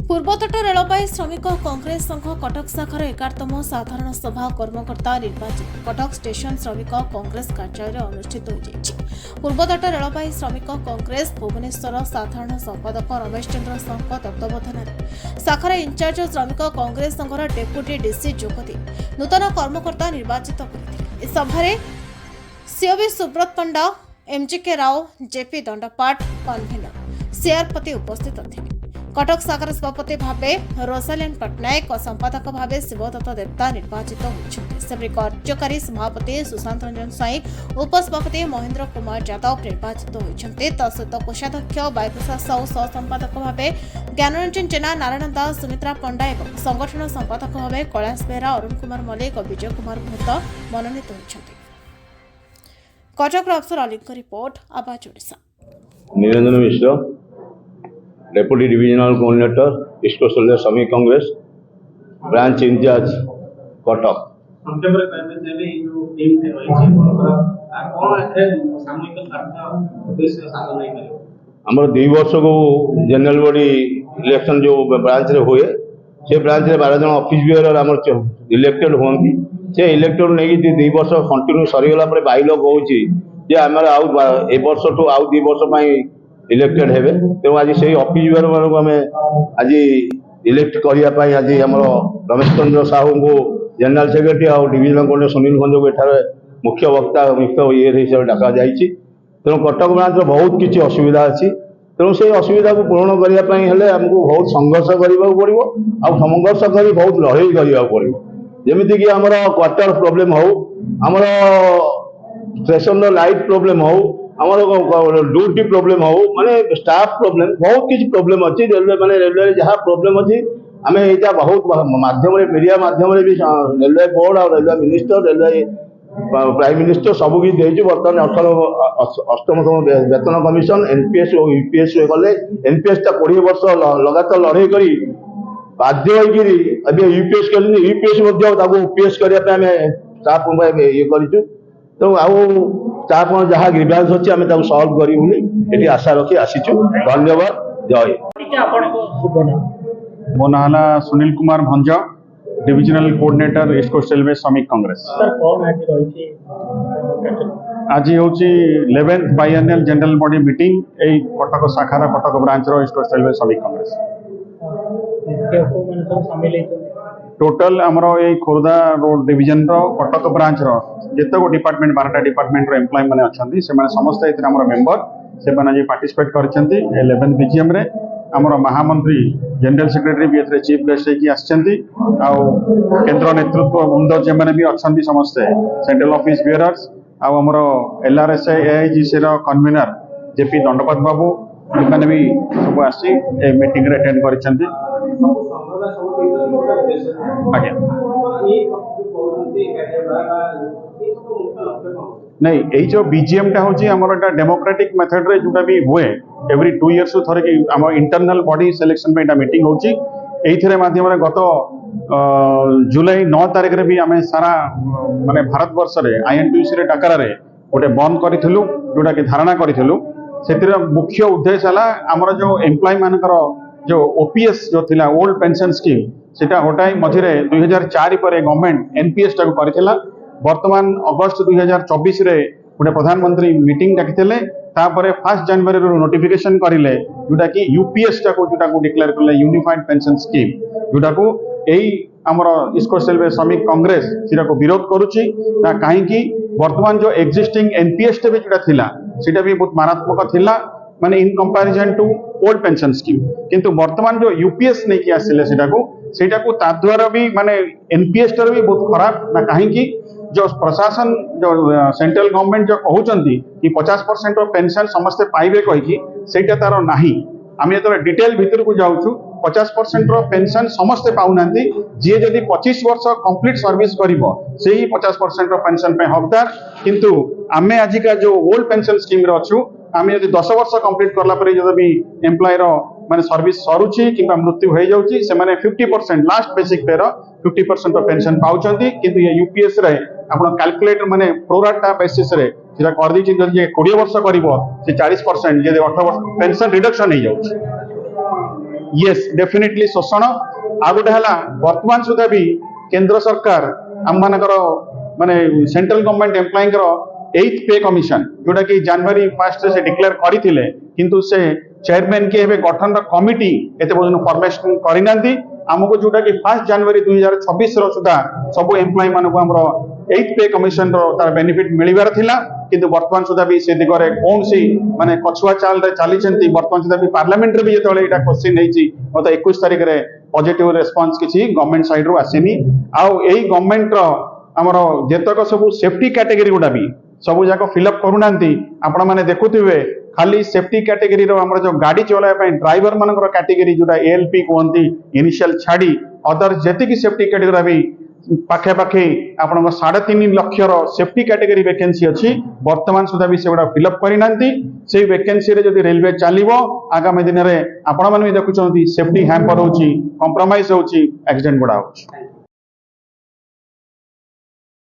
पूर्वतट railway Shramik Congress संघ कटक शाखार 11तम साधारण सभा कर्मकर्ता निर्वाचित कटक स्टेशन श्रमिक कांग्रेस कार्यालय अनुष्ठित हो पूर्वतट रेलवे श्रमिक कांग्रेस भुवनेश्वर साधारण संपादक रमेश चंद्र साहू तत्वावधान शाखार इनचार्ज श्रमिक कांग्रेस संघर डेप्यूटी डीसी जोगदी नूतन कर्मकर्ता निर्वाचित करथिले। सभारे सीओबी सुब्रत पंडा, एमजीके राव, जेपी दंडपाट, कन्भेनर सीआरपति उपस्थित थे। कटक शाखार सभापति भावे रोसालिन पट्टनायक और संपादक भावे शिवदत्त देवता निर्वाचित होती। कार्यकारी सभापति सुशांत रंजन साई, उपसभापति महेंद्र कुमार यादव निर्वाचित होती। तसहित कोषाध्यक्ष वायुप्रसाद साहू, सह संपादक भावे ज्ञानरंजन जेना, नारायण दास, सुमित्रा पंडा और संगठन संपादक भावे कैलाश बेहरा, अरुण कुमार मल्लिक और विजय कुमार भट्ट मनोनीत होती। कटक अफसर Ali report, Awaaz Odisha. Niranjan Mishra, deputy divisional coordinator, East Coast Railway Shramik Congress, branch incharge Cuttack. आमर 2 वर्ष को जनरल बॉडी इलेक्शन जो ब्रांच रे हुए से ब्रांच रे 12 जन ऑफिस बियर आमर इलेक्टेड होंती से इलेक्टेड नहीं 2 वर्ष कंटिन्यू सरीगला पर बाइलो कहूची जे आमर आउ ए वर्ष टू आउ 2 वर्ष पई इलेक्टेड हेबे। तेणु आज से ऑफिस बियर मान को आम आज इलेक्ट करने आज आम रमेश चंद्र साहू को जनरल सेक्रेटरी और डिविजनल कोऑर्डिनेटर सुनील भंज को एठार मुख्य वक्ता मुख्य ये हिसाब से डाक जाइए। तेणु कटक ब्रांच बहुत किसी असुविधा अच्छी। तेणु से असुविधा को पूरण करने आमको बहुत संघर्ष करने पड़ो आ संघर्ष कर बहुत लड़ाई करने पड़ो। जमीक कि आमर क्वार्टर प्रोब्लेम हो, आमर स्टेशन लाइट प्रोब्लेम हो, आमर ड्यूटी प्रोब्लेम हो, माने स्टाफ प्रोब्लेम बहुत किसी प्रोब्लेम अच्छी। रेलवे माने रेलवे जहाँ प्रोब्लेम अच्छी आम यहाँ बहुत माध्यम मीडिया माध्यम रेलवे बोर्ड और railway minister, railway prime minister सब किसी देचु। बर्तमान 8तम वेतन कमिशन एनपीएस और यूपीएस गले एनपीएस 20 वर्ष लगातार लड़ाई कर बाध्य होकर यूपीएस कर यूपीएस ओपीएस करने स्टाफ ये करूँ। तो आउ स्टाफ जहाँ ग्रीवांस अच्छी आम सल्व करूँ आशा रखी आसीचु। धन्यवाद। जय। मो ना Sunil Kumar Bhanj, divisional coordinator, East Coast Railway Shramik Congress. आज हूँ 11th बाइएनियल जनरल बॉडी मीटिंग यही कटक शाखार Cuttack branch East Coast Railway Shramik Congress. Total आमर ये Khordha road division Cuttack branch जिते डिपार्टमेंट 12टा डिपार्टमेंट एम्प्लॉय मैंने अच्छा से समस्त ये मेम्बर से पार्टिसिपेट कर 11th बीजीएम रे। आमर महामंत्री जनरल सेक्रेटरी भी ये चीफ गेस्ट होकर केंद्र नेतृत्व वृंद जे मैंने भी अच्छा समस्ते सेंट्रल ऑफिस बियरर्स आमर एलआरएसए एआईजीसी कन्वीनर जेपी दंडपात बाबू मैंने भी सब आसी मीटिंग रे अटेंड कर। नहीं यही जो बीजीएम टा हूँ आमर डेमोक्रेटिक मेथड रे जोटा भी हुए एवरी 2 years थे कि आम इंटरनल बॉडी सिलेक्शन पे मीटिंग होती माध्यम गत जुलाई 9 तारिख रे भी आम सारा माने भारत वर्ष रे आईएनटीयूसी रे डाकरा रे गोटे बंद करूँ जोटा कि धारणा करूँ। से मुख्य उद्देश्य है आमर जो एम्प्लॉय मानकर जो ओपीएस जो थिला ओल्ड पेंशन स्कीम सेटा हटाई मझे 2004 पर गवर्नमेंट एनपीएस टाक करथिला। वर्तमान अगस्त 2024 रे गोटे प्रधानमंत्री मीटिंग डाकिथिले तापर 1 जनवरी नोटिफिकेशन करिले जोटा कि यूपीएस टाको जोटा को डिक्लेयर करले यूनिफाइड पेंशन स्कीम जोटा को एई आमर east Coast Railway Shramik Congress सीटा को विरोध करुच्ची ना कहीं वर्तमान जो एक्जिस्टिंग एनपीएस टा भी जोटा थिला सेटा भी बहुत मारात्मक थिला माने in comparison to old pension scheme. किंतु वर्तमान जो यूपीएस नहीं कि आसिले सेटा को ता द्वारा भी माने एनपीएस टा भी बहुत खराब ना कहीं जो प्रशासन जो सेंट्रल गवर्नमेंट जो कहते कि 50% पेंशन समस्ते पाइबे कहीकि सेटा तार नाही। आम जो डिटेल भितर को जाऊँ 50% पेंशन समस्ते पाऊना जी जदि 25 वर्ष कंप्लीट सर्विस कर 50% पेंशन पे हकदार। किंतु आम आजिका जो ओल्ड पेंशन स्कीम अच्छु आम यदि 10 वर्ष कंप्लीट करला जो भी एम्प्लॉयर माने सर्विस सरुची कि मृत्यु हो जाऊँगी से 50% लास्ट बेसिक पे 50% पेंशन पाँच किंतु ये यूपीएस रे आपण कैलकुलेटर माने प्रोराटा बेसिस रे सीधा कर दी 20 वर्ष कर 40% 18 वर्ष पेंशन रिडक्शन हो जाऊँ। येस डेफिनेटली शोषण आ गोटे है वर्तमान सुधा भी केंद्र सरकार आम मानकर माने सेंट्रल गवर्नमेंट एम्प्लॉय 8th पे कमिशन जोटा कि जनवरी 1 से डिक्लेयर करथिले किंतु से चेयरमैन के हेबे गठन कमिटी एते पर्यंत फॉर्मेशन करिनांती हमको जोटा कि 1 जनवरी 2026 रो सुधा सब एम्प्लॉय मानको हमरो 8th पे कमिशन रो तार बेनिफिट मिलिबार थिला किंतु वर्तमान सुधा भी से दिगरे कौन सी माने कछुआ चाल रे चाली छंती वर्तमान सुधा भी पार्लियामेंट रे भी जेतले एटा क्वेश्चन हेची गत 21 तारिख रे पॉजिटिव रेस्पॉन्स किछि गवर्नमेंट साइड रो आसेनी आ एई गवर्नमेंट रो हमरो जेतक सब सेफ्टी कैटेगरी गुडा भी सब जाक फिलअप करूनांती आपण माने देखुथिबे खाली सेफ्टी कैटेगरी रो हमर जो गाड़ी चलाय पय ड्राइवर मानकर कैटेगरी जोटा एएलपी कोहंती इनिशियल छाड़ी अदर जेति की सेफ्टी कैटेगरी भी पाखे पाखे आपण 3.5 लाख रो सेफ्टी कैटेगरी वैकेंसी अछि वर्तमान सुधा भी सेगुडा फिलअप करिनांती से वैकेंसी रे जदि रेलवे चलिबो आगामी दिन रे आपण माने भी देखुचंती सेफ्टी हैम्पर होची कंप्रोमाइज होची एक्सीडेंट गुडा होची।